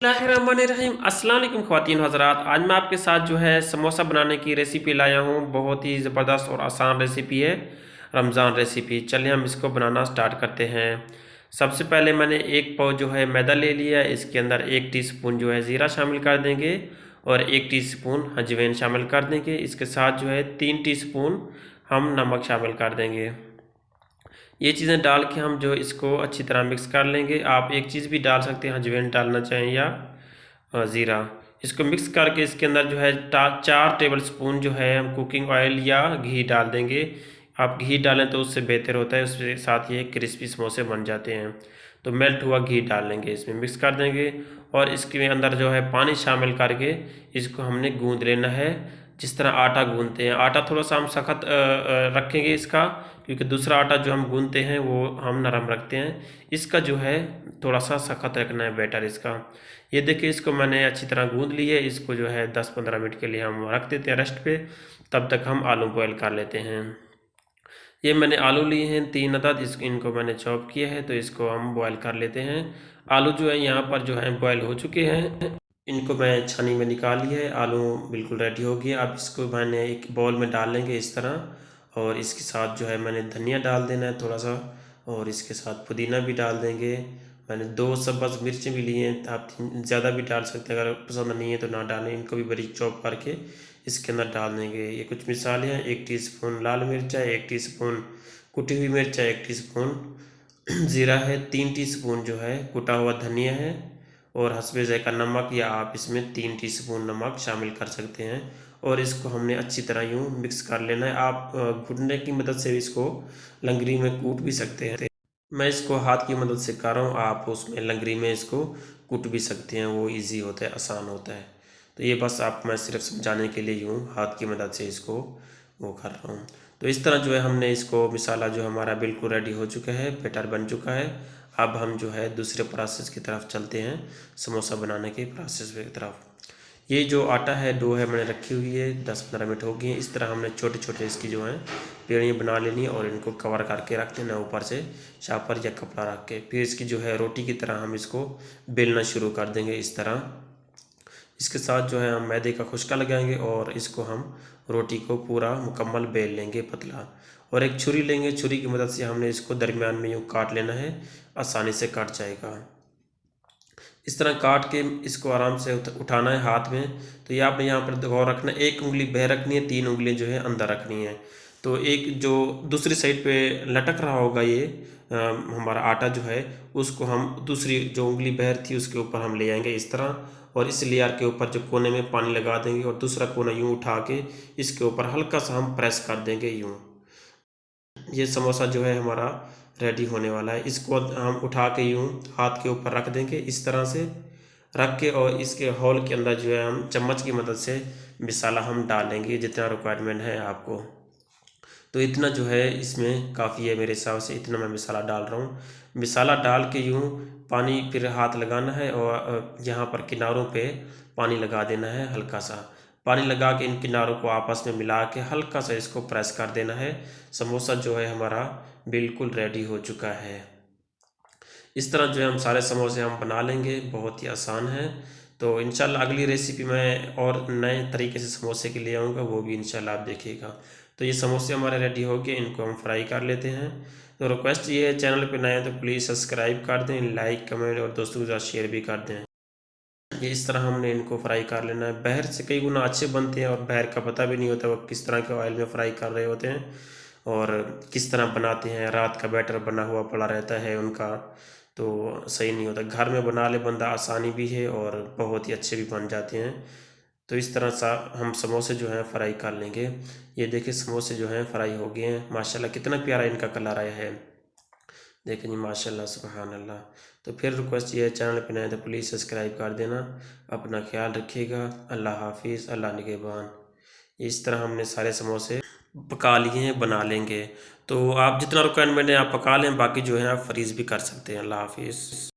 बिस्मिल्लाहिर्रहमानिर्रहीम। अस्सलाम वालेकुम ख़वातीन हज़रात। आज मैं आपके साथ जो है समोसा बनाने की रेसिपी लाया हूँ। बहुत ही ज़बरदस्त और आसान रेसिपी है, रमज़ान रेसिपी। चलिए हम इसको बनाना स्टार्ट करते हैं। सबसे पहले मैंने एक पाव जो है मैदा ले लिया। इसके अंदर 1 टीस्पून जो है ज़ीरा शामिल कर देंगे और 1 टीस्पून अजवाइन शामिल कर देंगे। इसके साथ जो है 3 टीस्पून हम नमक शामिल कर देंगे। ये चीज़ें डाल के हम जो इसको अच्छी तरह मिक्स कर लेंगे। आप एक चीज़ भी डाल सकते हैं, अजवाइन डालना चाहें या ज़ीरा। इसको मिक्स करके इसके अंदर जो है 4 टेबल स्पून जो है हम कुकिंग ऑयल या घी डाल देंगे। आप घी डालें तो उससे बेहतर होता है, उसके साथ ये क्रिस्पी समोसे बन जाते हैं। तो मेल्ट हुआ घी डाल लेंगे, इसमें मिक्स कर देंगे और इसके अंदर जो है पानी शामिल करके इसको हमने गूँध लेना है, जिस तरह आटा गूँधते हैं। आटा थोड़ा सा हम सख्त रखेंगे इसका, क्योंकि दूसरा आटा जो हम गूँधते हैं वो हम नरम रखते हैं। इसका जो है थोड़ा सा सख्त रखना है बैटर इसका। ये देखिए, इसको मैंने अच्छी तरह गूँध ली है। इसको जो है 10-15 मिनट के लिए हम रख देते हैं रेस्ट पे। तब तक हम आलू बॉयल कर लेते हैं। ये मैंने आलू लिए हैं 3 अदद, इनको मैंने चॉप किया है, तो इसको हम बॉयल कर लेते हैं। आलू जो है यहाँ पर जो है बॉयल हो चुके हैं। इनको मैं छानी में निकाल लिया है। आलू बिल्कुल रेडी हो गया। अब इसको मैंने एक बाउल में डाल लेंगे इस तरह, और इसके साथ जो है मैंने धनिया डाल देना है थोड़ा सा, और इसके साथ पुदीना भी डाल देंगे। मैंने 2 सब्ज़ मिर्चें भी लिए हैं, आप ज़्यादा भी डाल सकते हैं, अगर पसंद नहीं है तो ना डालें। इनको भी बारीक चॉप करके इसके अंदर डाल देंगे। ये कुछ मिसाले हैं: 1 टीस्पून लाल मिर्च है, 1 टीस्पून कुटी हुई मिर्च है, 1 टीस्पून ज़ीरा है, 3 टीस्पून जो है कुटा हुआ धनिया है, और हस्बे ज़ायक़ा नमक, या आप इसमें 3 टीस्पून नमक शामिल कर सकते हैं। और इसको हमने अच्छी तरह यूँ मिक्स कर लेना है। आप घुटने की मदद से इसको लंगड़ी में कूट भी सकते हैं। मैं इसको हाथ की मदद से कर रहा हूँ, आप उसमें लंगड़ी में इसको कूट भी सकते हैं, वो ईजी होता है, आसान होता है। तो ये बस आप मैं सिर्फ समझाने के लिए यूँ हाथ की मदद से इसको वो कर रहा हूँ। तो इस तरह जो है हमने इसको मिसाला जो हमारा बिल्कुल रेडी हो चुका है, बैटर बन चुका है। अब हम जो है दूसरे प्रोसेस की तरफ चलते हैं, समोसा बनाने के प्रोसेस की तरफ। ये जो आटा है, डो है, मैंने रखी हुई है, 10-15 मिनट हो गए हैं। इस तरह हमने छोटे छोटे इसकी जो हैं पेड़ियाँ बना लेनी है, और इनको कवर करके रख देना ऊपर से शापर या कपड़ा रख के। फिर इसकी जो है रोटी की तरह हम इसको बेलना शुरू कर देंगे इस तरह। इसके साथ जो है हम मैदे का खुशका लगाएंगे, और इसको हम रोटी को पूरा मुकम्मल बेल लेंगे पतला। और एक छुरी लेंगे, छुरी की मदद से हमने इसको दरमियान में यूँ काट लेना है, आसानी से कट जाएगा। इस तरह काट के इसको आराम से उठाना है हाथ में। तो ये आपने यहाँ पर गौर रखना है, 1 उंगली बाहर रखनी है, 3 उंगली जो है अंदर रखनी है। तो एक जो दूसरी साइड पे लटक रहा होगा ये हमारा आटा जो है, उसको हम दूसरी जो उंगली बाहर थी उसके ऊपर हम ले आएंगे इस तरह, और इस लेयर के ऊपर जो कोने में पानी लगा देंगे, और दूसरा कोना यूँ उठा के इसके ऊपर हल्का सा हम प्रेस कर देंगे यूँ। ये समोसा जो है हमारा रेडी होने वाला है। इसको हम उठा के यूँ हाथ के ऊपर रख देंगे इस तरह से रख के, और इसके होल के अंदर जो है हम चम्मच की मदद से मिसाला हम डालेंगे, जितना रिक्वायरमेंट है आपको। तो इतना जो है इसमें काफ़ी है मेरे हिसाब से, इतना मैं मिसाला डाल रहा हूँ। मिसाला डाल के यूँ पानी फिर हाथ लगाना है, और यहाँ पर किनारों पे पानी लगा देना है हल्का सा। पानी लगा के इन किनारों को आपस में मिला के हल्का सा इसको प्रेस कर देना है। समोसा जो है हमारा बिल्कुल रेडी हो चुका है। इस तरह जो है हम सारे समोसे हम बना लेंगे, बहुत ही आसान है। तो इंशाल्लाह अगली रेसिपी मैं और नए तरीके से समोसे के लिए आऊँगा, वो भी इंशाल्लाह आप देखिएगा। तो ये समोसे हमारे रेडी हो गए, इनको हम फ्राई कर लेते हैं। तो रिक्वेस्ट ये है, चैनल पे नए हैं तो प्लीज़ सब्सक्राइब कर दें, लाइक कमेंट और दोस्तों के साथ शेयर भी कर दें। ये इस तरह हमने इनको फ्राई कर लेना है। बाहर से कई गुना अच्छे बनते हैं, और बाहर का पता भी नहीं होता वो किस तरह के ऑयल में फ्राई कर रहे होते हैं, और किस तरह बनाते हैं। रात का बैटर बना हुआ पड़ा रहता है उनका, तो सही नहीं होता। घर में बना ले बंदा, आसानी भी है और बहुत ही अच्छे भी बन जाते हैं। तो इस तरह सा हम समोसे जो हैं फ्राई कर लेंगे। ये देखिए समोसे जो हैं फ्राई हो गए हैं, माशाल्लाह कितना प्यारा इनका कलर आया है। देखें जी, माशाल्लाह सुभान अल्लाह। तो फिर रिक्वेस्ट ये है, चैनल पे नए तो प्लीज़ सब्सक्राइब कर देना। अपना ख्याल रखिएगा। अल्लाह हाफिज़, अल्लाह निगहबान। इस तरह हमने सारे समोसे पका लिए हैं, बना लेंगे। तो आप जितना रिक्वायरमेंट है आप पका लें, बाकी जो है आप फ्रीज़ भी कर सकते हैं। अल्लाह हाफिज़।